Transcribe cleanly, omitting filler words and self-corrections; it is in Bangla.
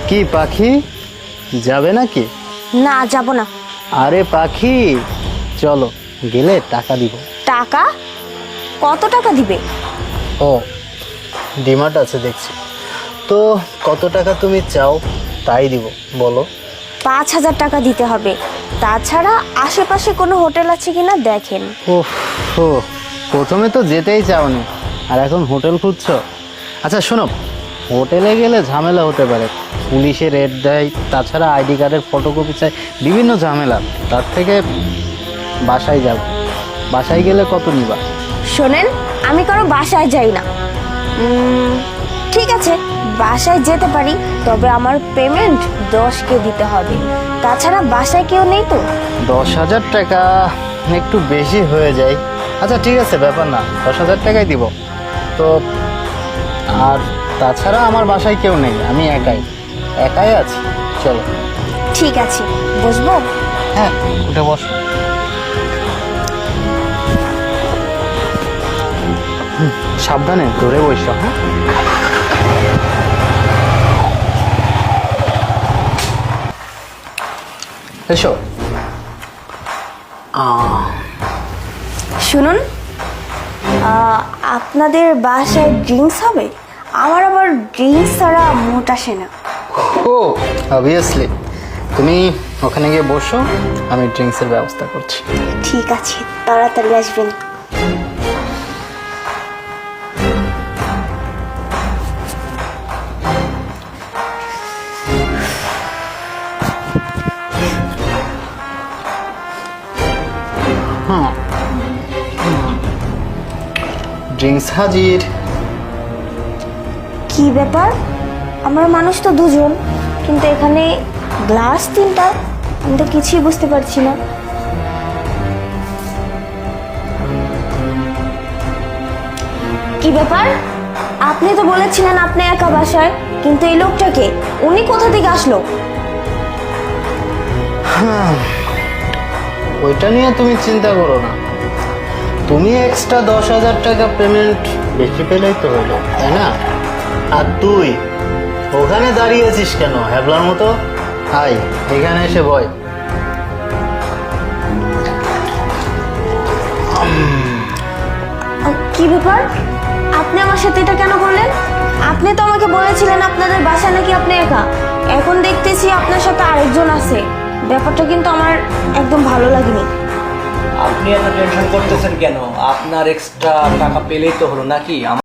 কি পাখি, যাবে নাকি? না, যাব না। আরে পাখি, চলো, গেলে টাকা দিব। টাকা? কত টাকা দিবে? ও, ডিমান্ড আছে দেখছি। তো কত টাকা তুমি চাও তাই দিব, বলো। 5,000 টাকা দিতে হবে। তাছাড়া আশেপাশে কোনো হোটেল আছে কিনা দেখেন। ওহ, প্রথমে তো যেতেই চাওনি, আর এখন হোটেল খুঁজছো? আচ্ছা শোনো, হোটেলে গেলে ঝামেলা হতে পারে, পুলিশে রেড দেয়, তাছাড়া আইডি কার্ডের ফটোকপি চাই, বিভিন্ন ঝামেলা। তার থেকে বাসায় যাব। বাসায় গেলে কত নিবা? শোনেন, আমি কারো বাসায় যাই না। ঠিক আছে, বাসায় যেতে পারি, তবে আমার পেমেন্ট 10K দিতে হবে। তাছাড়া বাসায় কেউ নেই তো। 10,000 টাকা একটু বেশি হয়ে যায়। আচ্ছা ঠিক আছে, ব্যাপার না, 10,000 টাকাই দিব তো। আর তাছাড়া আমার বাসায় কেউ নেই, আমি একাই আছি। চলো। ঠিক আছে, বসবো? হ্যাঁ, উঠে বসো। সাবধানে ধরে বসো। হ্যাঁ, এসো। শুনুন, আপনাদের বাসায় ড্রিঙ্কস হবে? আমার আবার ড্রিঙ্কস ছাড়া মোট আসে না। ও, অবভিয়াসলি, তুমি ওখানে গিয়ে বসো, আমি ড্রিঙ্কসের ব্যবস্থা করছি। ঠিক আছে, তাড়াতাড়ি আসবেন। হ্যাঁ, ড্রিঙ্কস হাজির। কি ব্যাপার? আমরা মানুষ তো দুজন, কিন্তু এখানে গ্লাস 3টা। আমি তো কিছুই বুঝতে পারছি না। কি ব্যাপার? আপনি তো বলেছিলেন আপনি একা বাসায়, কিন্তু এই লোকটাকে উনি কোথা থেকে আসলো? ওইটা নিয়ে তুমি চিন্তা করো না, তুমি এক্সট্রা 10,000 টাকা পেমেন্ট বেশি পেলেই তো হলো, তাই না? আর তুই ওখানে দাঁড়িয়ে আছিস কেন হ্যাবলার মতো? আয় এখানে এসে বয়। কি ব্যাপার? আপনি আমার সাথে এটা কেন করলেন? আপনি তো আমাকে বলেছিলেন আপনাদের বাসা নাকি আপনি একা। এখন দেখতেছি আপনার সাথে আরেকজন আছে। ব্যাপারটা কিন্তু আমার একদম ভালো লাগেনি। আপনি এত টেনশন করতেছেন কেন? আপনার এক্সট্রা টাকা পেলেই তো হলো নাকি?